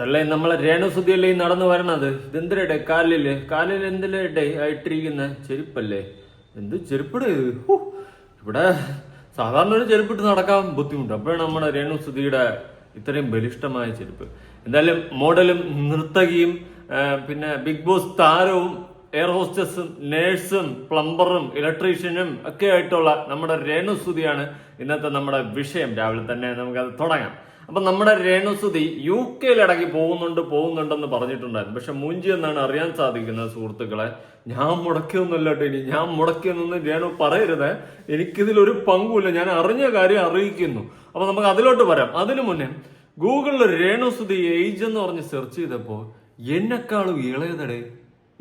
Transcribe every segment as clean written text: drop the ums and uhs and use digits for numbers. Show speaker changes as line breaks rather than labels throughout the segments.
തള്ളേ നമ്മളെ രേണുസുതിയല്ലേ ഈ നടന്നു വരണത്. ഇതെന്തിരട്ടെ കാലില് എന്തിലേ ആയിട്ടിരിക്കുന്ന ചെരുപ്പല്ലേ? എന്ത് ചെരുപ്പടേ ഇത്? ഇവിടെ സാധാരണ ഒരു ചെരുപ്പിട്ട് നടക്കാൻ ബുദ്ധിമുട്ട്. അപ്പോഴാണ് നമ്മുടെ രേണുസുതിയുടെ ഇത്രയും ബലിഷ്ഠമായ ചെരുപ്പ്. എന്തായാലും മോഡലും നർത്തകിയും പിന്നെ ബിഗ് ബോസ് താരവും എയർ ഹോസ്റ്റസും നേഴ്സും പ്ലംബറും ഇലക്ട്രീഷ്യനും ഒക്കെ ആയിട്ടുള്ള നമ്മുടെ രേണുസുതിയാണ് ഇന്നത്തെ നമ്മുടെ വിഷയം. രാവിലെ തന്നെ നമുക്കത് തുടങ്ങാം. അപ്പൊ നമ്മുടെ രേണുസുതി UK ഇടയ്ക്ക് പോകുന്നുണ്ടെന്ന് പറഞ്ഞിട്ടുണ്ടായിരുന്നു. പക്ഷെ മൂഞ്ചി എന്നാണ് അറിയാൻ സാധിക്കുന്നത് സുഹൃത്തുക്കളെ. ഞാൻ മുടക്കിയൊന്നുമല്ല കേട്ടോ. ഇനി ഞാൻ മുടക്കിയൊന്നും രേണു പറയരുത്. എനിക്കിതിലൊരു പങ്കുമില്ല. ഞാൻ അറിഞ്ഞ കാര്യം അറിയിക്കുന്നു. അപ്പൊ നമുക്ക് അതിലോട്ട് വരാം. അതിനു മുന്നേ ഗൂഗിളിൽ രേണുസുതി ഏജ് എന്ന് പറഞ്ഞ് സെർച്ച് ചെയ്തപ്പോ എന്നെക്കാളും ഇളയതടേ.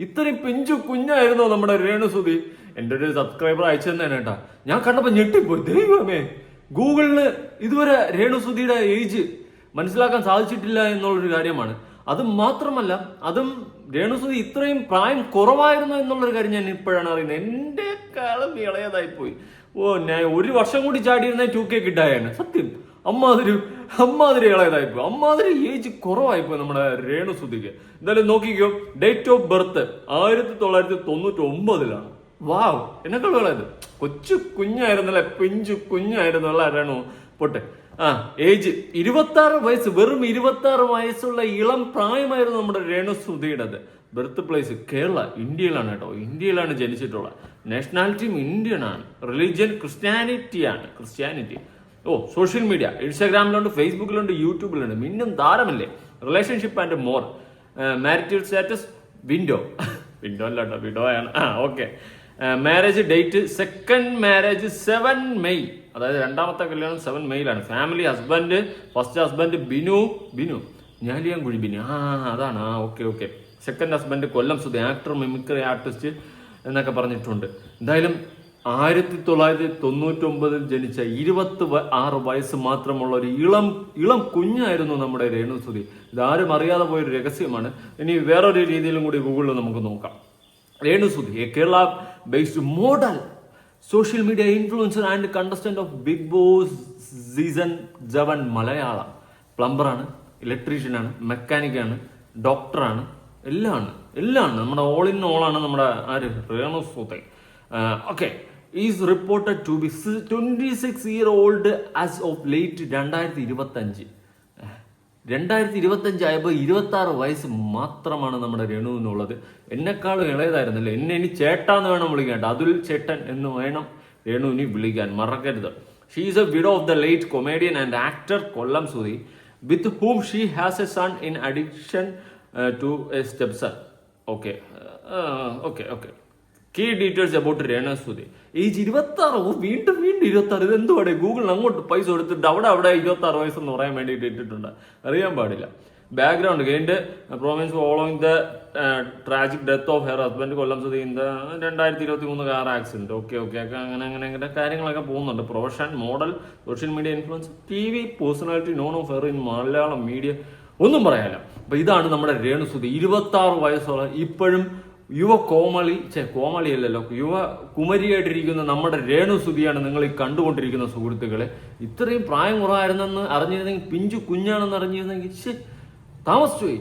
ഇത്രയും പിഞ്ചു കുഞ്ഞായിരുന്നോ നമ്മുടെ രേണുസുതി? എൻ്റെ ഒരു സബ്സ്ക്രൈബർ അയച്ചു തന്നെ കേട്ടാ. ഞാൻ കണ്ടപ്പോ ഞെട്ടിപ്പോയി. ദൈവമേ, ഗൂഗിളിന് ഇതുവരെ രേണുസുതിയുടെ ഏജ് മനസ്സിലാക്കാൻ സാധിച്ചിട്ടില്ല എന്നുള്ളൊരു കാര്യമാണ്. അത് മാത്രമല്ല, അതും രേണുസുതി ഇത്രയും പ്രായം കുറവായിരുന്നു എന്നുള്ളൊരു കാര്യം ഞാൻ ഇപ്പോഴാണ് അറിയുന്നത്. എൻ്റെക്കാളും ഇളയതായി പോയി. ഞാൻ ഒരു വർഷം കൂടി ചാടിയിരുന്ന 2K കിട്ടായാണ് സത്യം. അമ്മാതിരി ഇളയതായിപ്പോയി. അമ്മാതിരി ഏജ് കുറവായിപ്പോയി നമ്മുടെ രേണുസുതിക്ക്. എന്തായാലും നോക്കിക്കോ, ഡേറ്റ് ഓഫ് ബർത്ത് 1999 വാവ്, എന്നെക്കാളും ഇളയത്. കൊച്ചു കുഞ്ഞായിരുന്നല്ലേ, പിഞ്ചു കുഞ്ഞായിരുന്നല്ല രേണു. പൊട്ടെ. ഏജ് 26 വയസ്സ്. വെറും 26 വയസ്സുള്ള ഇളം പ്രായമായിരുന്നു നമ്മുടെ രേണുസുതിയുടേത്. ബർത്ത് പ്ലേസ് കേരള, ഇന്ത്യയിലാണ് കേട്ടോ. ഇന്ത്യയിലാണ് ജനിച്ചിട്ടുള്ളത്. നാഷണാലിറ്റിയും ഇന്ത്യൻ ആണ്. Religion Christianity. സോഷ്യൽ മീഡിയ ഇൻസ്റ്റാഗ്രാമിലുണ്ട്, ഫേസ്ബുക്കിലുണ്ട്, യൂട്യൂബിലുണ്ട്. മിന്നും താരമല്ലേ. Relationship and more. Marital status window അല്ല കേട്ടോ, വിഡോ ആണ്. Okay. Marriage date second marriage 7 May. അതായത് രണ്ടാമത്തെ കല്യാണം 7 മെയ്യിലാണ്. Family first husband Binu Njaliyankuzhi Binu. അതാണ്. Okay. Second husband Kollam Sudhi, actor, mimicry artist എന്നൊക്കെ പറഞ്ഞിട്ടുണ്ട്. എന്തായാലും 1999 ജനിച്ച 26 വയസ്സ് മാത്രമുള്ള ഒരു ഇളം കുഞ്ഞായിരുന്നു നമ്മുടെ രേണുസുതി. ഇതാരും അറിയാതെ പോയൊരു രഹസ്യമാണ്. ഇനി വേറൊരു രീതിയിലും കൂടി ഗൂഗിളിൽ നമുക്ക് നോക്കാം. Renu Sudhi, a Kerala based model, social media influencer and contestant of Bigg Boss season 7 Malayalam. പ്ലംബറാണ്, ഇലക്ട്രീഷ്യനാണ്, മെക്കാനിക്കാണ്, ഡോക്ടറാണ്, എല്ലാം നമ്മുടെ ഓൾ ഇൻ ഓൾ ആണ് നമ്മുടെ Renu Sudhi. Okay. Is reported to be 26-year-old as of late 2025. 2025 ആയപ്പോൾ 26 വയസ്സ് മാത്രമാണ് നമ്മുടെ രേണുവിനുള്ളത്. എന്നെക്കാളും ഇളയതായിരുന്നല്ലേ. എന്നെ ഇനി ചേട്ടാന്ന് വേണം വിളിക്കാൻ. അതുൽ ചേട്ടൻ എന്ന് വേണം രേണുവിനെ വിളിക്കാൻ, മറക്കരുത്. She is a widow of the late comedian and actor Kollam Sudhi, with whom she has a son in addition to a stepson. Okay. Key details about Renu Sudhi. Age 26. വീണ്ടും 26. ഇത് എന്തുവാടെ? ഗൂഗിളിൽ അങ്ങോട്ട് പൈസ കൊടുത്തിട്ട് അവിടെ 26 വയസ്സെന്ന് പറയാൻ വേണ്ടിയിട്ട് ഇട്ടിട്ടുണ്ട്. അറിയാൻ പാടില്ല. Background gained promise following the tragic death of her husband Kollam Sudhi in the 2023 car accident. Okay. അങ്ങനെ കാര്യങ്ങളൊക്കെ പോകുന്നുണ്ട്. Profession, model, social media influence, TV personality, non of her in Malayalam media. ഒന്നും പറയാനില്ല. അപ്പൊ ഇതാണ് നമ്മുടെ രേണുസുതി. 26 വയസ്സുള്ള ഇപ്പോഴും യുവ കോമളിയല്ലല്ലോ, യുവ കുമരിയായിട്ടിരിക്കുന്ന നമ്മുടെ രേണുസുതിയാണ് നിങ്ങൾ ഈ കണ്ടുകൊണ്ടിരിക്കുന്ന സുഹൃത്തുക്കളെ. ഇത്രയും പ്രായം കുറവായിരുന്നെന്ന് അറിഞ്ഞിരുന്നെങ്കിൽ, പിഞ്ചു കുഞ്ഞാണെന്ന് അറിഞ്ഞിരുന്നെങ്കിൽ താമസിച്ചു പോയി.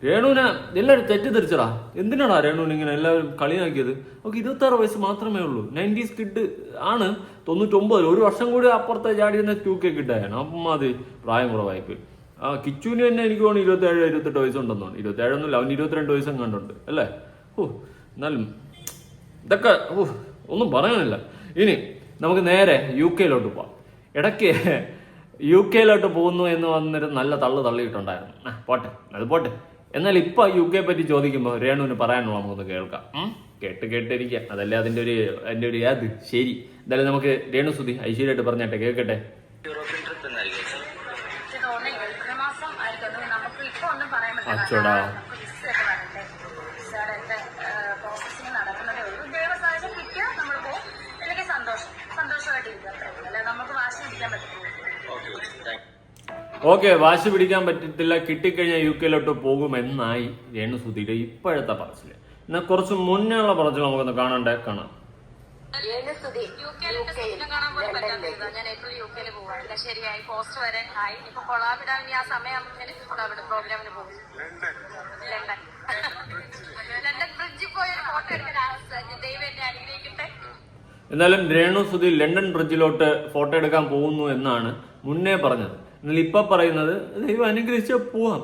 രേണുവിനെ എല്ലാവരും തെറ്റിദ്ധരിച്ചടാ. എന്തിനാടാ രേണുവിനെ ഇങ്ങനെ എല്ലാവരും കളിയാക്കിയത്? ഓക്കെ, 26 വയസ്സ് മാത്രമേ ഉള്ളൂ. 90s കിഡ് ആണ്. 99 ഒരു വർഷം കൂടി അപ്പുറത്തെ ചാടിയിരുന്ന 2K കിഡായാണ്. അപ്പം മതി, പ്രായം കുറവായിപ്പോയി. കിച്ചുവിന് തന്നെ എനിക്ക് തോന്നുന്നു 27-28 വയസ്സുണ്ടെന്ന് തോന്നുന്നു. 27 ഒന്നുമില്ല, അവന് 22 വയസ്സും കണ്ടുണ്ട് അല്ലേ. എന്നാലും ഇതൊക്കെ ഒന്നും പറയാനില്ല. ഇനി നമുക്ക് നേരെ UK പോവാം. ഇടയ്ക്ക് UK പോകുന്നു എന്ന് വന്നിട്ട് നല്ല തള്ളിയിട്ടുണ്ടായിരുന്നു. പോട്ടെ. എന്നാൽ ഇപ്പൊ UK പറ്റി ചോദിക്കുമ്പോൾ രേണുവിന് പറയാനുള്ള നമുക്കൊന്ന് കേൾക്കാം. കേട്ടിരിക്കുക. അതല്ലേ അതിന്റെ ഒരു അത് ശരി. എന്തായാലും നമുക്ക് രേണുസുതി ഐശ്വര്യമായിട്ട് പറഞ്ഞാട്ടെ, കേൾക്കട്ടെ. അച്ചോടാ. ഓക്കെ, വാശി പിടിക്കാൻ പറ്റത്തില്ല. കിട്ടിക്കഴിഞ്ഞാൽ UK പോകുമെന്നായി രേണുസുതിയുടെ ഇപ്പോഴത്തെ പറച്ചില്. എന്നാൽ കുറച്ച് മുന്നേ ഉള്ള പറച്ചിൽ നമുക്കൊന്ന് കാണാം.
കാണാൻ പോലും പറ്റാത്ത ഞാൻ ഏപ്രിൽ UK പോവാണ്. ശരിയായി പോസ്റ്റ് വരെ ആയി. ഇപ്പൊ കൊളാബിടാൻ ആ സമയം കൊളാബിട പ്രോഗ്രാമിന് പോകും. ലണ്ടൻ ബ്രിഡ്ജിൽ പോയ ഒരു ഫോട്ടോ എടുക്കാൻ ദൈവം എന്നെ അനുഗ്രഹിക്കട്ടെ.
എന്നാലും രേണുസുതി ലണ്ടൻ ബ്രിഡ്ജിലോട്ട് ഫോട്ടോ എടുക്കാൻ പോകുന്നു എന്നാണ് മുന്നേ പറഞ്ഞത്. എന്നാൽ ഇപ്പൊ പറയുന്നത് ദൈവം അനുഗ്രഹിച്ചാൽ പോവാം,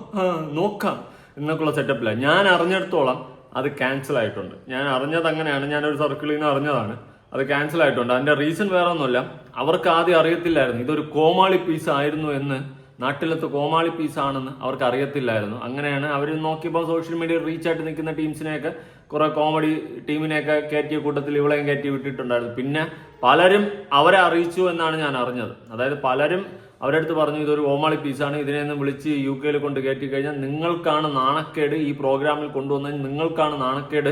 നോക്കാം എന്നൊക്കെയുള്ള സെറ്റപ്പിലാണ്. ഞാൻ അറിഞ്ഞിടത്തോളം അത് ക്യാൻസൽ ആയിട്ടുണ്ട്. ഞാൻ അറിഞ്ഞത് അങ്ങനെയാണ്, ഞാനൊരു സർക്കിളിൽ നിന്ന് അറിഞ്ഞതാണ്. അത് ക്യാൻസൽ ആയിട്ടുണ്ട്. അതിന്റെ റീസൺ വേറെ ഒന്നുമല്ല, അവർക്ക് ആദ്യം അറിയത്തില്ലായിരുന്നു ഇതൊരു കോമാളി പീസ് ആയിരുന്നു എന്ന്. നാട്ടിലത്തെ കോമാളി പീസ് ആണെന്ന് അവർക്ക് അറിയത്തില്ലായിരുന്നു. അങ്ങനെയാണ് അവർ നോക്കിയപ്പോൾ സോഷ്യൽ മീഡിയ റീച്ചായിട്ട് നിൽക്കുന്ന ടീംസിനെയൊക്കെ കുറെ കോമഡി ടീമിനെയൊക്കെ കയറ്റിയ കൂട്ടത്തിൽ ഇവളെയും കയറ്റി വിട്ടിട്ടുണ്ടായിരുന്നു. പിന്നെ പലരും അവരെ അറിയിച്ചു എന്നാണ് ഞാൻ അറിഞ്ഞത്. അതായത് പലരും അവരുടെ അടുത്ത് പറഞ്ഞു ഇതൊരു കോമാളി പീസാണ്, ഇതിനെ ഒന്ന് വിളിച്ച് UK കൊണ്ട് കയറ്റി കഴിഞ്ഞാൽ നിങ്ങൾക്കാണ് നാണക്കേട്, ഈ പ്രോഗ്രാമിൽ കൊണ്ടുവന്നതിന് നിങ്ങൾക്കാണ് നാണക്കേട്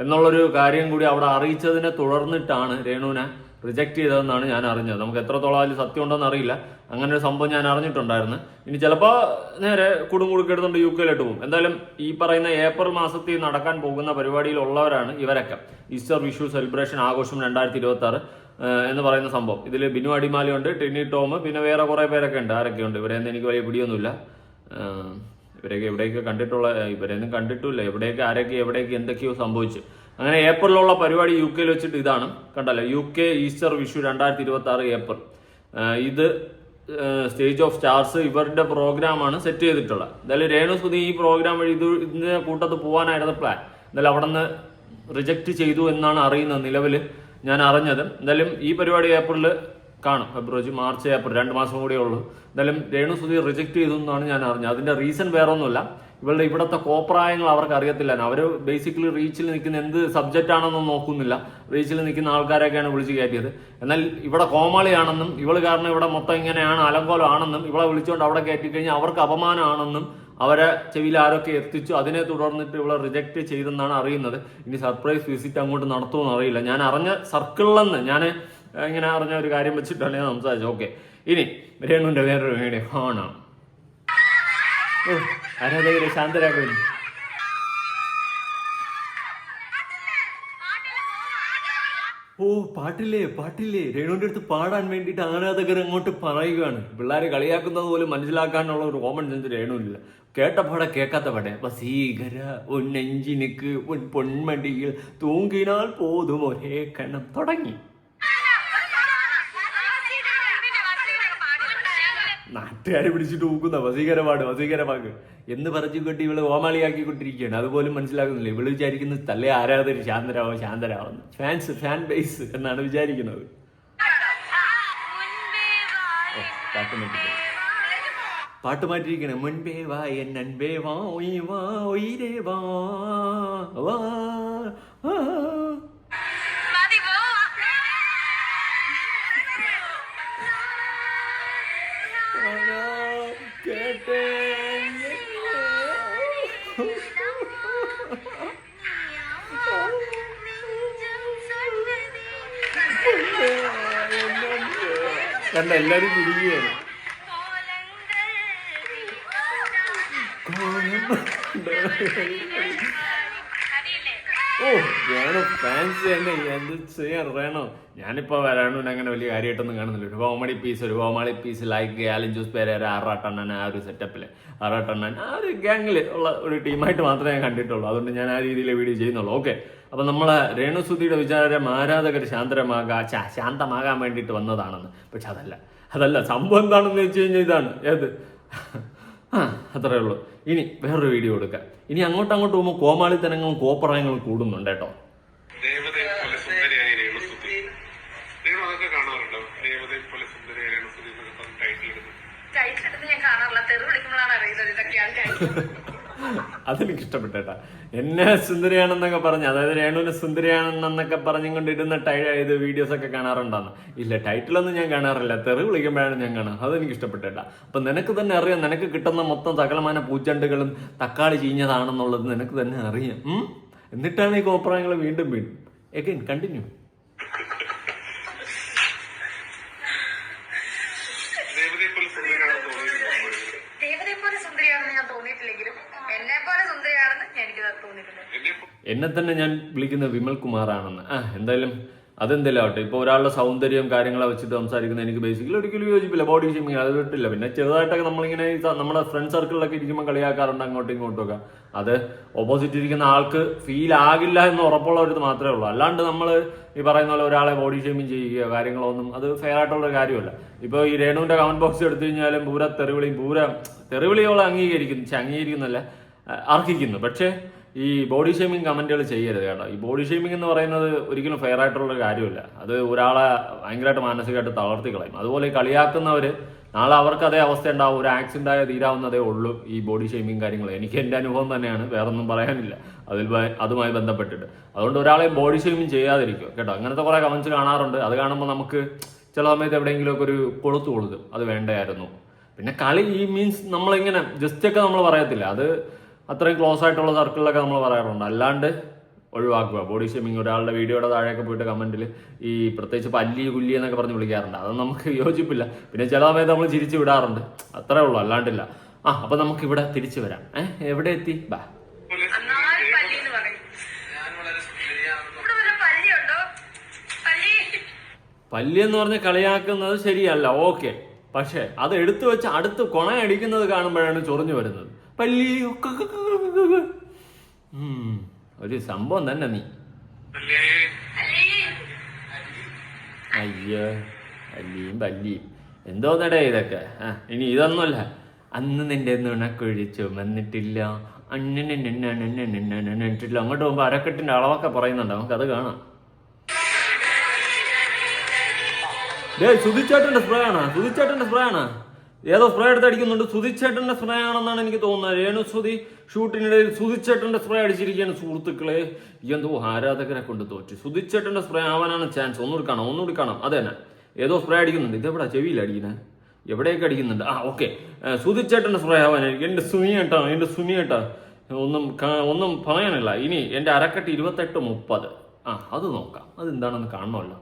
എന്നുള്ളൊരു കാര്യം കൂടി അവിടെ അറിയിച്ചതിനെ തുടർന്നിട്ടാണ് രേണുവിനെ റിജക്ട് ചെയ്തതെന്നാണ് ഞാൻ അറിഞ്ഞത്. നമുക്ക് എത്രത്തോളം അതിൽ സത്യം ഉണ്ടോന്ന് അറിയില്ല. അങ്ങനെ ഒരു സംഭവം ഞാൻ അറിഞ്ഞിട്ടുണ്ടായിരുന്നു. ഇനി ചിലപ്പോൾ നേരെ കുടുംകുടുക്കെടുത്തുകൊണ്ട് UK പോകും. എന്തായാലും ഈ പറയുന്ന ഏപ്രിൽ മാസത്തിൽ നടക്കാൻ പോകുന്ന പരിപാടിയിലുള്ളവരാണ് ഇവരൊക്കെ. ഈസ്റ്റർ വിഷു സെലിബ്രേഷൻ ആഘോഷം 2026 എന്ന് പറയുന്ന സംഭവം. ഇതിൽ ബിനു അടിമാലിയുണ്ട്, ടിനി ടോം, പിന്നെ വേറെ കുറെ പേരൊക്കെ ഉണ്ട്. ആരൊക്കെയുണ്ട് ഇവരെയൊന്നും എനിക്ക് വലിയ പിടിയൊന്നുമില്ല. ഇവരെയൊക്കെ എവിടെയൊക്കെ കണ്ടിട്ടുള്ള, ഇവരെയൊന്നും കണ്ടിട്ടില്ല. എവിടെയൊക്കെ ആരൊക്കെ എവിടെയൊക്കെ എന്തൊക്കെയോ സംഭവിച്ചു. അങ്ങനെ ഏപ്രിലുള്ള പരിപാടി UK വെച്ചിട്ട് ഇതാണ്, കണ്ടല്ലോ. UK Easter Vishu 2026 April. ഇത് സ്റ്റേജ് ഓഫ് സ്റ്റാർസ് ഇവരുടെ പ്രോഗ്രാമാണ് സെറ്റ് ചെയ്തിട്ടുള്ളത്. എന്തായാലും രേണുസുതി ഈ പ്രോഗ്രാം വഴി ഇതിന്റെ കൂട്ടത്ത് പോകാനായിരുന്നു പ്ലാൻ. എന്തായാലും അവിടെ നിന്ന് റിജക്ട് ചെയ്തു എന്നാണ് അറിയുന്നത് നിലവിൽ ഞാൻ അറിഞ്ഞത്. എന്തായാലും ഈ പരിപാടി ഏപ്രിലിൽ കാണും. ഫെബ്രുവരി, മാർച്ച്, ഏപ്രിൽ 2 മാസം കൂടിയേ ഉള്ളൂ. എന്തായാലും രേണുസുതി റിജക്ട് ചെയ്തു എന്നാണ് ഞാൻ അറിഞ്ഞത്. അതിന്റെ റീസൺ വേറെ ഒന്നുമില്ല, ഇവളുടെ ഇവിടുത്തെ കോപ്രായങ്ങൾ അവർക്ക് അറിയത്തില്ല. അവർ ബേസിക്കലി റീച്ചിൽ നിൽക്കുന്ന എന്ത് സബ്ജക്റ്റ് ആണെന്നും നോക്കുന്നില്ല. റീച്ചിൽ നിൽക്കുന്ന ആൾക്കാരൊക്കെയാണ് വിളിച്ച് കയറ്റിയത്. എന്നാൽ ഇവിടെ കോമാളിയാണെന്നും ഇവള് കാരണം ഇവിടെ മൊത്തം ഇങ്ങനെയാണ് അലങ്കോലമാണെന്നും ഇവളെ വിളിച്ചുകൊണ്ട് അവിടെ കയറ്റി കഴിഞ്ഞാൽ അവർക്ക് അപമാനമാണെന്നും അവരെ ചെവിയിൽ ആരൊക്കെ എത്തിച്ചു. അതിനെ തുടർന്നിട്ട് ഇവളെ റിജക്ട് ചെയ്തെന്നാണ് അറിയുന്നത്. ഇനി സർപ്രൈസ് വിസിറ്റ് അങ്ങോട്ട് നടത്തുമെന്ന് അറിയില്ല. ഞാൻ അറിഞ്ഞ സർക്കിളിലെന്ന് ഞാൻ ഇങ്ങനെ അറിഞ്ഞ ഒരു കാര്യം വെച്ചിട്ടാണ് ഞാൻ സംസാരിച്ചത്. ഓക്കെ, ഇനി രേണുവിന്റെ വേറൊരു വീഡിയോ കാണാം. ആരാധകരെ ശാന്തരാകുന്നു. പാട്ടില്ലേ രേണുവിന്റെ അടുത്ത് പാടാൻ വേണ്ടിയിട്ട് ആരാധകർ അങ്ങോട്ട് പറയുകയാണ്. പിള്ളേരെ കളിയാക്കുന്നത് പോലും മനസ്സിലാക്കാനുള്ള ഒരു കോമൺ സെൻസ് രേണുവില്ല. കേട്ട പാടെ കേൾക്കാത്ത പാടെ വസീകര ഒന്നെഞ്ചിനിക്ക് പൊന്മടിയിൽ തൂങ്ങിനാൽ പോതും ഒരേ കണം തുടങ്ങി. നാട്ടുകാരെ പിടിച്ചിട്ട് ഊക്കുന്ന വസീകരമാക്ക് എന്ന് പറഞ്ഞു കൊട്ടി ഇവള് ഓമാളിയാക്കിക്കൊണ്ടിരിക്കുകയാണ്. അതുപോലും മനസ്സിലാക്കുന്നില്ല. ഇവള് വിചാരിക്കുന്നത് തല്ലേ ആരാധകർ ശാന്തരാവുന്നു. ഫാൻ ബേസ് എന്നാണ് വിചാരിക്കുന്നത്. പാട്ട് മാറ്റിയിരിക്കണേ. മുൻപേ വാ എന്നൻപേ വാ ഒയ് വാ ഒയ്രേ വാ വാ കണ്ട എല്ലാരും തിരികെയാണ്. വേണോ ഫാൻസ് തന്നെ എന്ത് ചെയ്യാൻ വേണോ. ഞാനിപ്പോ വരാണു അങ്ങനെ വലിയ കാര്യമായിട്ടൊന്നും കാണുന്നില്ല. ഒരു comedy piece like Alin Jose Perera, Arattannan, ആ ഒരു സെറ്റപ്പില് ആറാട്ടണ്ണൻ ആ ഒരു ഗ്യാങ്ങിൽ ഉള്ള ഒരു ടീമായിട്ട് മാത്രമേ ഞാൻ കണ്ടിട്ടുള്ളൂ. അതുകൊണ്ട് ഞാൻ ആ രീതിയിലെ വീഡിയോ ചെയ്യുന്നുള്ളൂ. ഓക്കെ, അപ്പൊ നമ്മളെ രേണുസുതിയുടെ വിചാരം ആരാധകർ ശാന്തമാകാൻ വേണ്ടിയിട്ട് വന്നതാണെന്ന്. പക്ഷെ അതല്ല സംഭവം എന്താണെന്ന് വെച്ച് കഴിഞ്ഞാൽ ഇതാണ് ഏത് അത്രേ ഉള്ളൂ. ഇനി വേറൊരു വീഡിയോ കൊടുക്കാം. ഇനി അങ്ങോട്ട് പോകുമ്പോൾ കോമാളിത്തനങ്ങളും കോപ്രായങ്ങളും കൂടുന്നുണ്ട് കേട്ടോ. അതെനിക്ക് ഇഷ്ടപ്പെട്ടേട്ടാ. എന്നെ സുന്ദരിയാണെന്നൊക്കെ പറഞ്ഞ്, അതായത് രേണുവിനെ സുന്ദരിയാണെന്നൊക്കെ പറഞ്ഞുകൊണ്ടിരുന്ന ഇത് വീഡിയോസ് ഒക്കെ കാണാറുണ്ടാന്ന്. ഇല്ല, ടൈറ്റിലൊന്നും ഞാൻ കാണാറില്ല, തെറി വിളിക്കുമ്പോഴാണ് ഞാൻ കാണാം. അതെനിക്ക് ഇഷ്ടപ്പെട്ടേട്ടാ. അപ്പൊ നിനക്ക് തന്നെ അറിയാം, നിനക്ക് കിട്ടുന്ന മൊത്തം സകലമാന പൂച്ചണ്ടുകളും തക്കാളി ചീഞ്ഞതാണെന്നുള്ളത് നിനക്ക് തന്നെ അറിയാം. എന്നിട്ടാണ് ഈ കോപ്രായങ്ങൾ വീണ്ടും എഗൈൻ കണ്ടിന്യൂ. എന്നെ തന്നെ ഞാൻ വിളിക്കുന്നത് വിമൽ കുമാറാണെന്ന്. എന്തായാലും അതെന്തെങ്കിലും ആവട്ടെ. ഇപ്പോൾ ഒരാളുടെ സൗന്ദര്യം കാര്യങ്ങളെ വെച്ചിട്ട് സംസാരിക്കുന്നത് എനിക്ക് ബേസിക്കലി ഒരിക്കലും യോജിപ്പില്ല. ബോഡി ഷേമിങ് അത് വിട്ടില്ല. പിന്നെ ചെറുതായിട്ടൊക്കെ നമ്മളിങ്ങനെ നമ്മുടെ ഫ്രണ്ട് സർക്കിളിലൊക്കെ ഇരിക്കുമ്പോൾ കളിയാക്കാറുണ്ട് അങ്ങോട്ടും ഇങ്ങോട്ടും ഒക്കെ. അത് ഓപ്പോസിറ്റ് ഇരിക്കുന്ന ആൾക്ക് ഫീൽ ആകില്ല എന്ന് ഉറപ്പുള്ളവരത് മാത്രമേ ഉള്ളൂ. അല്ലാണ്ട് നമ്മൾ ഈ പറയുന്ന പോലെ ഒരാളെ ബോഡി ഷേമിങ് ചെയ്യുകയോ കാര്യങ്ങളൊന്നും അത് ഫെയർ ആയിട്ടുള്ള കാര്യമല്ല. ഇപ്പോൾ ഈ രേണുവിന്റെ കമന്റ് ബോക്സ് എടുത്തു കഴിഞ്ഞാലും തെറിവിളിയോളം അംഗീകരിക്കുന്നല്ല, അർഹിക്കുന്നു. പക്ഷേ ഈ ബോഡി ഷേമിങ് കമന്റുകൾ ചെയ്യരുത് കേട്ടോ. ഈ ബോഡി ഷേമിങ് എന്ന് പറയുന്നത് ഒരിക്കലും ഫെയർ ആയിട്ടുള്ള കാര്യമല്ല. അത് ഒരാളെ ഭയങ്കരമായിട്ട് മാനസികമായിട്ട് തളർത്തി കളയും. അതുപോലെ ഈ കളിയാക്കുന്നവർ നാളെ അവർക്ക് അതേ അവസ്ഥ ഉണ്ടാവും. ഒരു ആക്സിഡന്റ് ആയ തീരാവുന്നതേ ഉള്ളൂ ഈ ബോഡി ഷേമിങ് കാര്യങ്ങൾ. എനിക്ക് എൻ്റെ അനുഭവം തന്നെയാണ്, വേറൊന്നും പറയാനില്ല അതുമായി ബന്ധപ്പെട്ടിട്ട്. അതുകൊണ്ട് ഒരാളെ ബോഡി ഷേമിങ് ചെയ്യാതിരിക്കുക കേട്ടോ. അങ്ങനത്തെ കുറെ കമന്റ്സ് കാണാറുണ്ട്. അത് കാണുമ്പോൾ നമുക്ക് ചില സമയത്ത് എവിടെയെങ്കിലുമൊക്കെ ഒരു കൊളുത്തും അത് വേണ്ടായിരുന്നു. പിന്നെ കളി ഈ മീൻസ് നമ്മളിങ്ങനെ ജസ്റ്റ് ഒക്കെ നമ്മൾ പറയത്തില്ല, അത് അത്രയും ക്ലോസ് ആയിട്ടുള്ള സർക്കിളിലൊക്കെ നമ്മൾ പറയാറുണ്ട്. അല്ലാണ്ട് ഒഴിവാക്കുക ബോഡി ഷേമിങ്. ഒരാളുടെ വീഡിയോയുടെ താഴെയൊക്കെ പോയിട്ട് കമന്റിൽ ഈ പ്രത്യേകിച്ച് പല്ലി കുല്ലി എന്നൊക്കെ പറഞ്ഞ് വിളിക്കാറുണ്ട്. അതൊന്നും നമുക്ക് യോജിപ്പില്ല. പിന്നെ ചില സമയത്ത് നമ്മൾ ചിരിച്ചു വിടാറുണ്ട്, അത്രേ ഉള്ളൂ, അല്ലാണ്ടില്ല. അപ്പൊ നമുക്ക് ഇവിടെ തിരിച്ചു വരാം. എവിടെ എത്തി? ബാ പല്ലി എന്ന് പറഞ്ഞ് കളിയാക്കുന്നത് ശരിയല്ല, ഓക്കെ. പക്ഷെ അത് എടുത്തു വെച്ച് അടുത്ത് കൊണയടിക്കുന്നത് കാണുമ്പോഴാണ് ചൊറിഞ്ഞു വരുന്നത്. പല്ലി ഒരു സംഭവം തന്നെ നീ. അയ്യോ പല്ലിയും എന്തോന്നടേ ഇതൊക്കെ. ഇനി ഇതൊന്നുമല്ല. അന്ന് നിന്റെ നുണക്കുഴി ചുമന്നിട്ടില്ല, അണ്ണനിട്ടില്ല. അങ്ങോട്ട് പോകുമ്പോ അരക്കെട്ടിന്റെ അളവൊക്കെ പറയുന്നുണ്ട്, നമുക്കത് കാണാം. സുധിച്ചേട്ടന്റെ സ്പ്രേ ആണ്. ഏതോ സ്പ്രേ എടുത്ത് അടിക്കുന്നുണ്ട്. സുധിച്ചേട്ടന്റെ സ്പ്രേ ആണെന്നാണ് എനിക്ക് തോന്നുന്നത്. രേണു സുധി ഷൂട്ടിനിടയിൽ സുധിച്ചേട്ടന്റെ സ്പ്രേ അടിച്ചിരിക്കുകയാണ് സുഹൃത്തുക്കളെ. എന്തോ ആരാധകരെ കൊണ്ട് തോറ്റു. സുധിച്ചേട്ടന്റെ സ്പ്രേ ആവാനാണ് ചാൻസ്. ഒന്നുകൂടി കാണാം. അത് തന്നെ ഏതോ സ്പ്രേ അടിക്കുന്നുണ്ട്. ഇതെവിടാ ചെവിയിൽ അടിക്കുന്നത്? എവിടെയൊക്കെ അടിക്കുന്നുണ്ട്. ഓക്കെ, സുധിച്ചേട്ടന്റെ സ്പ്രേ ആവാനായിരിക്കും. എന്റെ സുനിയേട്ടാ ഒന്നും പറയാനില്ല. ഇനി എന്റെ അരക്കെട്ട് 28-30. അത് നോക്കാം. അതെന്താണെന്ന് കാണണമല്ലോ.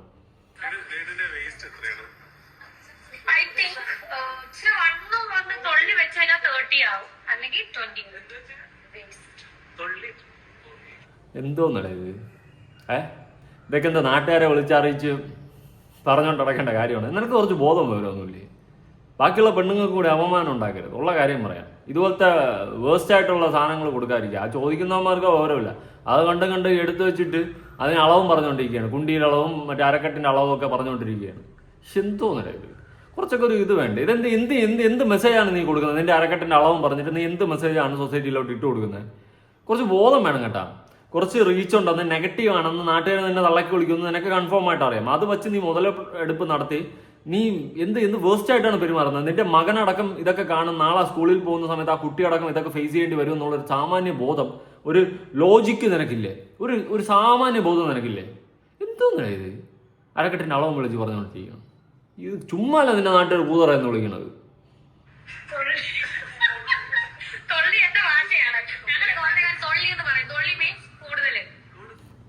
എന്തോന്നട ഇത്? ഇതൊക്കെ എന്താ നാട്ടുകാരെ വിളിച്ചറിയിച്ച് പറഞ്ഞോണ്ടടക്കേണ്ട കാര്യമാണ്? നിനക്ക് കുറച്ച് ബോധം വിവരമൊന്നുമില്ലേ? ബാക്കിയുള്ള പെണ്ണുങ്ങൾക്ക് കൂടി അപമാനം ഉണ്ടാക്കരുത്. ഉള്ള കാര്യം പറയാം. ഇതുപോലത്തെ വേസ്റ്റ് ആയിട്ടുള്ള സാധനങ്ങൾ കൊടുക്കാതിരിക്കുക. ചോദിക്കുന്നവന്മാർക്ക് വിവരമില്ല. അത് കണ്ട് എടുത്തു വെച്ചിട്ട് അതിന് അളവും പറഞ്ഞുകൊണ്ടിരിക്കുകയാണ്. കുണ്ടിയുടെ അളവും മറ്റേ അരക്കെട്ടിന്റെ അളവും ഒക്കെ പറഞ്ഞുകൊണ്ടിരിക്കുകയാണ്. എന്തോന്നട ഇത്? കുറച്ചൊക്കെ ഒരു ഇത് വേണ്ടേ? എന്ത് മെസ്സേജാണ് നീ കൊടുക്കുന്നത്? നിന്റെ അരക്കെട്ടിന്റെ അളവും പറഞ്ഞിട്ട് നീ എന്ത് മെസ്സേജാണ് സൊസൈറ്റിയിലോട്ട് ഇട്ട് കൊടുക്കുന്നത്? കുറച്ച് ബോധം വേണം കേട്ടാ. കുറച്ച് റീച്ച് ഉണ്ടെന്ന്, നെഗറ്റീവ് ആണെന്ന് നാട്ടുകാർ നിന്നെ തള്ളക്കി വിളിക്കുന്നു നിനക്ക് കൺഫേം ആയിട്ട് അറിയാം. അത് വെച്ച് നീ മുതലെടുപ്പ് നടത്തി നീ എന്ത് വേസ്റ്റ് ആയിട്ടാണ് പെരുമാറുന്നത്. നിന്റെ മകനടക്കം ഇതൊക്കെ കാണും. നാളെ സ്കൂളിൽ പോകുന്ന സമയത്ത് ആ കുട്ടിയടക്കം ഇതൊക്കെ ഫേസ് ചെയ്യേണ്ടി വരും എന്നുള്ളൊരു സാമാന്യ ബോധം, ഒരു ലോജിക്ക് നിനക്കില്ലേ? ഒരു സാമാന്യ ബോധം നിനക്കില്ലേ? എന്തോന്നാ ഇത്? അരക്കെട്ടിന്റെ അളവും വിളിച്ച് പറഞ്ഞുകൊണ്ടിരിക്കണം. ഇത് ചുമ്മാല്ല നിന്റെ നാട്ടുകാർ കൂതറ എന്ന് വിളിക്കുന്നത്.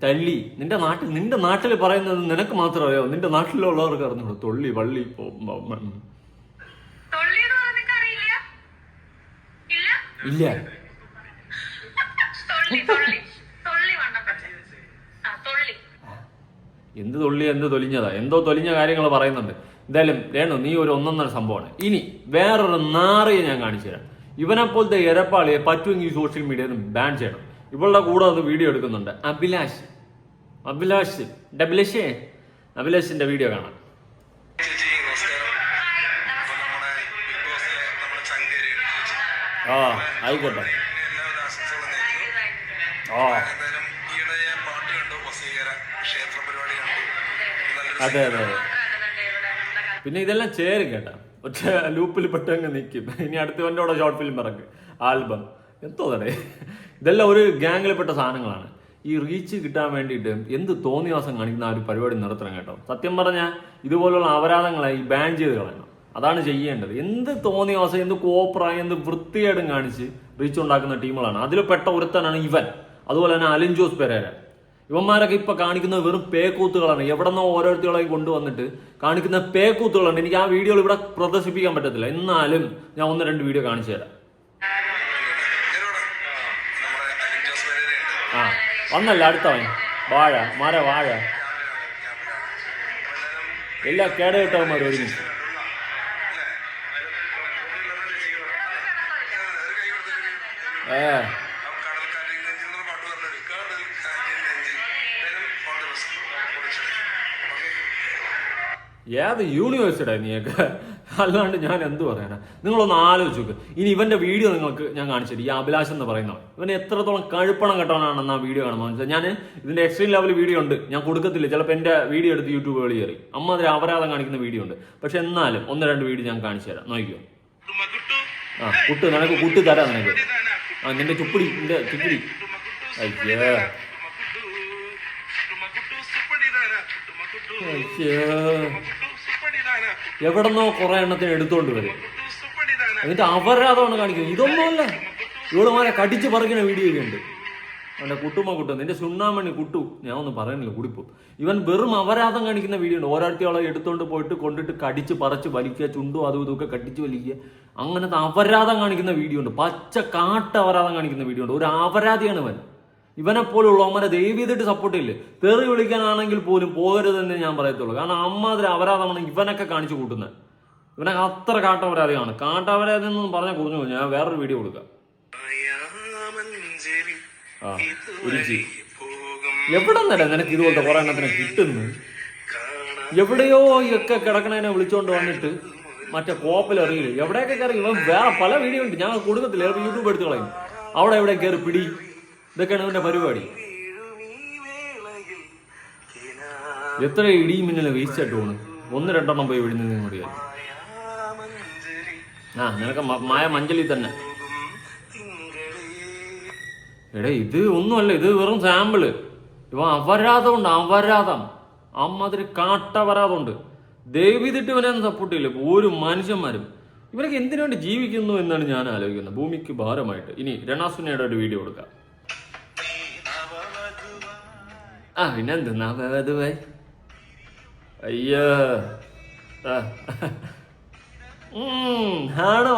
തല്ലി നിന്റെ നാട്ടിൽ പറയുന്നത് നിനക്ക് മാത്രം അറിയാമോ? നിന്റെ നാട്ടിലുള്ളവർക്ക് അറിഞ്ഞോളൂ. തൊള്ളി വള്ളി ഇല്ല. എന്ത് തൊലിഞ്ഞതാ? എന്തോ തൊലിഞ്ഞ കാര്യങ്ങൾ പറയുന്നുണ്ട്. എന്തായാലും രേണു നീ ഒരു ഒന്നൊന്നര സംഭവമാണ്. ഇനി വേറൊരു നാറിയെ ഞാൻ കാണിച്ചു തരാം. ഇവനെപ്പോലത്തെ എരപ്പാളിയെ പറ്റുമെങ്കിൽ സോഷ്യൽ മീഡിയയിൽ നിന്ന് ബാൻ ചെയ്യണം. ഇവളുടെ കൂടെ ഒന്ന് വീഡിയോ എടുക്കുന്നുണ്ട്. അഭിലാഷിന്റെ വീഡിയോ കാണാം. ആയിക്കോട്ടെ. അതെ. പിന്നെ ഇതെല്ലാം ചേരും കേട്ടാ. ഒറ്റ ലൂപ്പിൽ പെട്ടങ്ങ് നിൽക്കും. ഇനി അടുത്തവൻ്റെ കൂടെ ഷോർട്ട് ഫിലിം ഇറക്കും, ആൽബം. എന്തോ തടേ. ഇതെല്ലാം ഒരു ഗാംഗിൽപ്പെട്ട സാധനങ്ങളാണ്. ഈ റീച്ച് കിട്ടാൻ വേണ്ടിയിട്ട് എന്ത് തോന്നിവാസം കാണിക്കുന്ന ആ ഒരു പരിപാടി നടത്തണം കേട്ടോ. സത്യം പറഞ്ഞാൽ ഇതുപോലുള്ള അപരാധങ്ങളെ ഈ ബാൻ ചെയ്ത് കളയണം. അതാണ് ചെയ്യേണ്ടത്. എന്ത് തോന്നിവാസം, എന്ത് കോപ്രായം, എന്ത് വൃത്തികേടും കാണിച്ച് റീച്ച് ഉണ്ടാക്കുന്ന ടീമുകളാണ്. അതിൽ പെട്ട ഒരുത്തനാണ് ഇവൻ. അതുപോലെ തന്നെ അലിൻ ജോസ് പെരേര. ഇവന്മാരൊക്കെ ഇപ്പൊ കാണിക്കുന്നത് വെറും പേക്കൂത്തുകളാണ്. എവിടെന്നോ ഓരോരുത്തരെയും കൊണ്ടുവന്നിട്ട് കാണിക്കുന്ന പേക്കൂത്തുകളാണ്. എനിക്ക് ആ വീഡിയോകൾ ഇവിടെ പ്രദർശിപ്പിക്കാൻ പറ്റത്തില്ല. എന്നാലും ഞാൻ 1-2 വീഡിയോ കാണിച്ചു തരാം. വന്നല്ല അടുത്തവൻ വാഴ. എല്ലാ കേടകെട്ടവന്മാർ ഒരുമിച്ച്. ഏത് യൂണിവേഴ്സിറ്റിയാ നീയൊക്കെ? അല്ലാണ്ട് ഞാൻ എന്ത് പറയാനാ? നിങ്ങളൊന്ന് ആലോചിച്ച് നോക്ക്. ഇനി ഇവന്റെ വീഡിയോ നിങ്ങൾക്ക് ഞാൻ കാണിച്ചിട്ട്, ഈ അഭിലാഷ് എന്ന് പറയുന്നവൻ, ഇവന് എത്രത്തോളം കഴുപ്പണം കെട്ടവനാണെന്ന് ആ വീഡിയോ കാണുമ്പോൾ മനസ്സിലായി. ഞാൻ ഇതിന്റെ എക്സ്ട്രീം ലെവൽ വീഡിയോ ഉണ്ട്, ഞാൻ കൊടുക്കത്തില്ല. ചിലപ്പോൾ എന്റെ വീഡിയോ എടുത്ത് യൂട്യൂബ് കളി കയറി അമ്മാതിരി അപരാധം കാണിക്കുന്ന വീഡിയോ ഉണ്ട്. പക്ഷെ എന്നാലും 1-2 വീഡിയോ ഞാൻ കാണിച്ചു തരാം, നോക്കിയോ. കുട്ട് നിനക്ക് കുട്ടി തരാം നിനക്ക്. നിന്റെ ചുപ്പിടി, നിന്റെ ചുപ്പിടി. അയ്യോ എവിടെന്നോ കുറെ എണ്ണത്തിന് എടുത്തോണ്ട് വരും, എന്നിട്ട് അപരാധമാണ് കാണിക്കുന്നത്. ഇതൊന്നുമല്ല, ഇവളുമാരെ കടിച്ച് പറിക്കുന്ന വീഡിയോ ഒക്കെ ഉണ്ട്. അവന്റെ കുട്ടുമ്മ കുട്ടു, നിന്റെ സുണ്ണാമണി കുട്ടു, ഞാൻ ഒന്നും പറയുന്നില്ല, കൂടിപ്പോ. ഇവൻ വെറും അപരാധം കാണിക്കുന്ന വീഡിയോ ഉണ്ട്. ഓരോരുത്തരോളെ എടുത്തോണ്ട് പോയിട്ട് കൊണ്ടിട്ട് കടിച്ച് പറിച്ച് വലിക്കുക, ചുണ്ടും അതും ഇതൊക്കെ കടിച്ച് വലിക്കുക, അങ്ങനത്തെ അപരാധം കാണിക്കുന്ന വീഡിയോ ഉണ്ട്. പച്ച കാട്ട അപരാധം കാണിക്കുന്ന വീഡിയോ ഉണ്ട്. ഒരു അപരാധിയാണ് ഇവൻ. ഇവനെ പോലുള്ളവന്മാരെ ദയവ് ചെയ്തിട്ട് സപ്പോർട്ട് ചെയ്യില്ലേ. തെറി വിളിക്കാനാണെങ്കിൽ പോലും പോകരുതെന്നേ ഞാൻ പറയത്തുള്ളൂ. കാരണം അമ്മാതിരി അപരാധമാണ് ഇവനൊക്കെ കാണിച്ചു കൂട്ടുന്നത്. ഇവനൊക്കെ അത്ര കാട്ടപരാധിയാണ്. കാട്ടപരാധി എന്നൊന്നും പറഞ്ഞാൽ കുറഞ്ഞു ഞാൻ വേറൊരു വീഡിയോ കൊടുക്കാം. എവിടെ നിന്നല്ലേ നിനക്ക് ഇതുപോലത്തെ കുറെ എണ്ണത്തിനെ കിട്ടുന്നു? എവിടെയോ ഒക്കെ കിടക്കണതിനെ വിളിച്ചോണ്ട് വന്നിട്ട് മറ്റേ കോപ്പിലെറിയില്ല, എവിടെയൊക്കെ കയറി. ഇവൻ വേറെ പല വീഡിയോ ഉണ്ട്, ഞാൻ കൊടുക്കത്തില്ല, യൂട്യൂബ് എടുത്ത് കളയും. അവിടെ എവിടെ കയറി പിടി, ഇതൊക്കെയാണ് ഇവന്റെ പരിപാടി. എത്ര ഇടിയും മിന്നലെ വേസ്റ്റ് ആയിട്ട് പോണ്. 1-2 പോയി വിഴുന്നതിന് കൂടിയാൽ. നിനക്ക് മായ മഞ്ചലി തന്നെ. എടേ ഇത് ഒന്നുമല്ല, ഇത് വെറും സാമ്പിള്. ഇവ അപരാധമുണ്ട്, അപരാധം, അമ്മാതിരി കാട്ടപരാധമുണ്ട്. ദൈവത്തിട്ട് ഇവനൊന്നും സപ്പോർട്ട് ചെയ്യില്ല ഒരു മനുഷ്യന്മാരും. ഇവരൊക്കെ എന്തിനു വേണ്ടി ജീവിക്കുന്നു എന്നാണ് ഞാൻ ആലോചിക്കുന്നത്, ഭൂമിക്ക് ഭാരമായിട്ട്. ഇനി രണാസുനയുടെ ഒരു വീഡിയോ കൊടുക്കാം. പിന്നെന്തെന്നാ അയ്യോ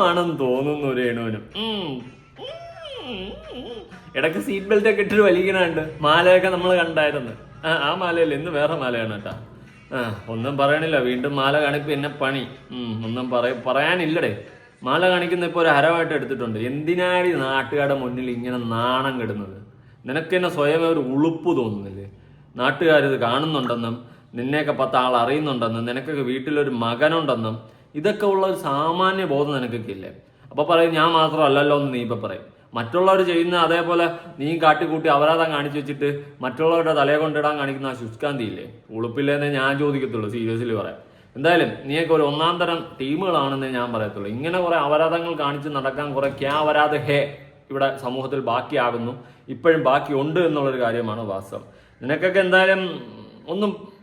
ആണെന്ന് തോന്നുന്നു രേണുവിനും. ഇടയ്ക്ക് സീറ്റ് ബെൽറ്റ് ഒക്കെ ഇട്ടിട്ട് വലിക്കണുണ്ട്. മാലയൊക്കെ നമ്മൾ കണ്ടായിരുന്നു. ആ മാലയല്ല, ഇന്ന് വേറെ മാലയാണ് കേട്ടാ. ഒന്നും പറയണില്ല, വീണ്ടും മാല കാണിപ്പ് എന്നെ പണി. ഒന്നും പറയാനില്ലടേ. മാല കാണിക്കുന്ന ഇപ്പൊ ഒരു ഹരമായിട്ട് എടുത്തിട്ടുണ്ട്. എന്തിനാണ് നാട്ടുകാരുടെ മുന്നിൽ ഇങ്ങനെ നാണം കെടുന്നത്? നിനക്ക് തന്നെ സ്വയം ഒരു ഉളുപ്പ് തോന്നുന്നില്ലേ? നാട്ടുകാരിത് കാണുന്നുണ്ടെന്നും നിന്നെയൊക്കെ 10 ആൾ അറിയുന്നുണ്ടെന്നും നിനക്കൊക്കെ വീട്ടിലൊരു മകനുണ്ടെന്നും ഇതൊക്കെ ഉള്ള ഒരു സാമാന്യ ബോധം നിനക്കൊക്കെ ഇല്ലേ? അപ്പൊ പറയും ഞാൻ മാത്രമല്ലല്ലോ എന്ന് നീ ഇപ്പൊ പറയും. മറ്റുള്ളവർ ചെയ്യുന്ന അതേപോലെ നീ കാട്ടിക്കൂട്ടി അപരാധം കാണിച്ചു വെച്ചിട്ട് മറ്റുള്ളവരുടെ തലയെ കൊണ്ടിടാൻ കാണിക്കുന്ന ആ ശുഷ്കാന്തി ഇല്ലേ? ഉളുപ്പില്ലെന്നേ ഞാൻ ചോദിക്കത്തുള്ളൂ, സീരിയസ്ലി പറയാം. എന്തായാലും നീയൊക്കെ ഒരു 1-ാം തരം ടീമുകളാണെന്നേ ഞാൻ പറയത്തുള്ളൂ. ഇങ്ങനെ കുറെ അപരാധങ്ങൾ കാണിച്ച് നടക്കാൻ കുറെ അപരാധ ഹേ ഇവിടെ സമൂഹത്തിൽ ബാക്കിയാകുന്നു, ഇപ്പോഴും ബാക്കിയുണ്ട് എന്നുള്ളൊരു കാര്യമാണ് വാസ്തവം. നിനക്കൊക്കെ എന്തായാലും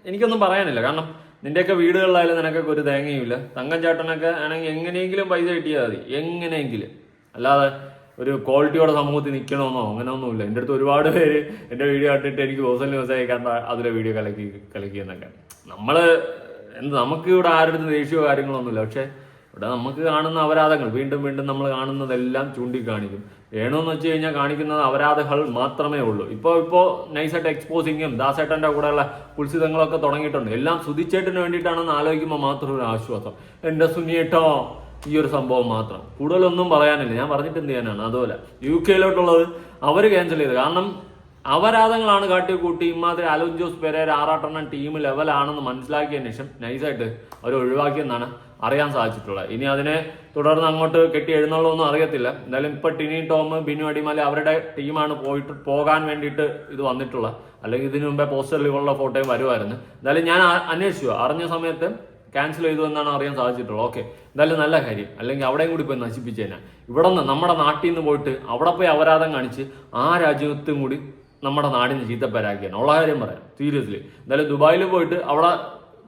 എനിക്കൊന്നും പറയാനില്ല. കാരണം നിന്റെയൊക്കെ വീടുകളിലായാലും നിനക്കൊക്കെ ഒരു തേങ്ങയുമില്ല. തങ്കം ചേട്ടനൊക്കെ ആണെങ്കിൽ എങ്ങനെയെങ്കിലും പൈസ കിട്ടിയാൽ മതി, എങ്ങനെയെങ്കിലും. അല്ലാതെ ഒരു ക്വാളിറ്റിയോടെ സമൂഹത്തിൽ നിൽക്കണമെന്നോ അങ്ങനെയൊന്നുമില്ല. എൻ്റെ അടുത്ത് ഒരുപാട് പേര് എൻ്റെ വീഡിയോ കണ്ടിട്ട് എനിക്ക് ദിവസം കണ്ട അതിലെ വീഡിയോ കലക്കിയെന്നൊക്കെ. നമുക്ക് ഇവിടെ ആരുടെ ദേഷ്യമോ കാര്യങ്ങളൊന്നുമില്ല. പക്ഷെ ഇവിടെ നമുക്ക് കാണുന്ന അപരാധങ്ങൾ വീണ്ടും വീണ്ടും നമ്മൾ കാണുന്നതെല്ലാം ചൂണ്ടിക്കാണിക്കും. വേണമെന്ന് വെച്ച് കഴിഞ്ഞാൽ കാണിക്കുന്നത് അപരാധങ്ങൾ മാത്രമേ ഉള്ളൂ. ഇപ്പോ നൈസായിട്ട് എക്സ്പോസിങ്ങും ദാസേട്ടന്റെ കൂടെയുള്ള കുൽസിതങ്ങളൊക്കെ തുടങ്ങിയിട്ടുണ്ട്. എല്ലാം സുധിച്ചേട്ടന് വേണ്ടിയിട്ടാണെന്ന് ആലോചിക്കുമ്പോൾ മാത്രം ഒരു ആശ്വാസം. എന്റെ സുനിയേട്ടോ ഈ ഒരു സംഭവം മാത്രം, കൂടുതലൊന്നും പറയാനില്ല. ഞാൻ പറഞ്ഞിട്ട് എന്ത് ചെയ്യാനാണ്? അതുപോലെ UK-ലോട്ടുള്ളത് അവര് ക്യാൻസൽ ചെയ്ത്. കാരണം അപരാധങ്ങളാണ് കാട്ടിക്കൂട്ടി ഇമാതിരി അലോൻ ജോസ് പെരേര 6-8 ടീം ലെവലാണെന്ന് മനസ്സിലാക്കിയതിന് ശേഷം നൈസായിട്ട് അവർ ഒഴിവാക്കിയെന്നാണ് അറിയാൻ സാധിച്ചിട്ടുള്ളത്. ഇനി അതിനെ തുടർന്ന് അങ്ങോട്ട് കെട്ടി എഴുന്നള്ളൊന്നും അറിയത്തില്ല. എന്തായാലും ഇപ്പൊ ടിനി ടോം, ബിനു അടിമാലി അവരുടെ ടീമാണ് പോകാൻ വേണ്ടിയിട്ട് ഇത് വന്നിട്ടുള്ള. അല്ലെങ്കിൽ ഇതിനു മുമ്പേ പോസ്റ്ററിലുള്ള ഫോട്ടോയും വരുമായിരുന്നു. എന്തായാലും ഞാൻ അന്വേഷിച്ചു, അറിഞ്ഞ സമയത്ത് ക്യാൻസൽ ചെയ്തു എന്നാണ് അറിയാൻ സാധിച്ചിട്ടുള്ളത്. ഓക്കെ, എന്തായാലും നല്ല കാര്യം. അല്ലെങ്കിൽ അവിടെയും കൂടി പോയി നശിപ്പിച്ചേനാ. ഇവിടെ നിന്ന് നമ്മുടെ നാട്ടിൽ നിന്ന് പോയിട്ട് അവിടെ പോയി അപരാധം കാണിച്ച് ആ രാജ്യത്തും കൂടി നമ്മുടെ നാടിന് ചീത്തപ്പേരാക്കിയാണ്. ഉള്ള കാര്യം പറയാം, സീരിയസ്ലി. എന്തായാലും ദുബായിൽ പോയിട്ട് അവിടെ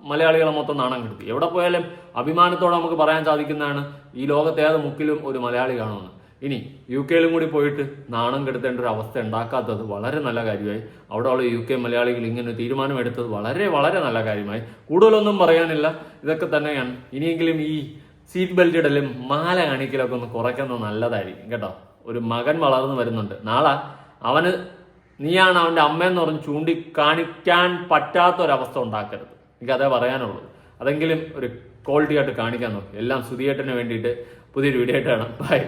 മലയാളികളെ മൊത്തം നാണം കെടുത്തി. എവിടെ പോയാലും അഭിമാനത്തോടെ നമുക്ക് പറയാൻ സാധിക്കുന്നതാണ് ഈ ലോകത്തെ ഏത് മുക്കിലും ഒരു മലയാളി കാണുമെന്ന്. ഇനി UK-യിലും കൂടി പോയിട്ട് നാണം കെടുത്തേണ്ട ഒരു അവസ്ഥ ഉണ്ടാക്കാത്തത് വളരെ നല്ല കാര്യമായി. അവിടെ ഉള്ള UK മലയാളികൾ ഇങ്ങനെ തീരുമാനമെടുത്തത് വളരെ വളരെ നല്ല കാര്യമായി. കൂടുതലൊന്നും പറയാനില്ല, ഇതൊക്കെ തന്നെയാണ്. ഇനിയെങ്കിലും ഈ സീറ്റ് ബെൽറ്റ് ഇടലും മാല കാണിക്കലൊക്കെ ഒന്ന് കുറയ്ക്കുന്നത് നല്ലതായിരിക്കും കേട്ടോ. ഒരു മകൻ വളർന്നു വരുന്നുണ്ട്. നാളെ അവന് നീയാണ് അവന്റെ അമ്മയെന്ന് പറഞ്ഞ് ചൂണ്ടിക്കാണിക്കാൻ പറ്റാത്തൊരവസ്ഥ ഉണ്ടാക്കരുത്. എനിക്കതേ പറയാനുള്ളൂ. അതെങ്കിലും ഒരു ക്വാളിറ്റി ആയിട്ട് കാണിക്കാൻ നോക്കി. എല്ലാം സുധിയേട്ടന് വേണ്ടിയിട്ട് പുതിയൊരു വീഡിയോ ആയിട്ടാണ്. ബൈ.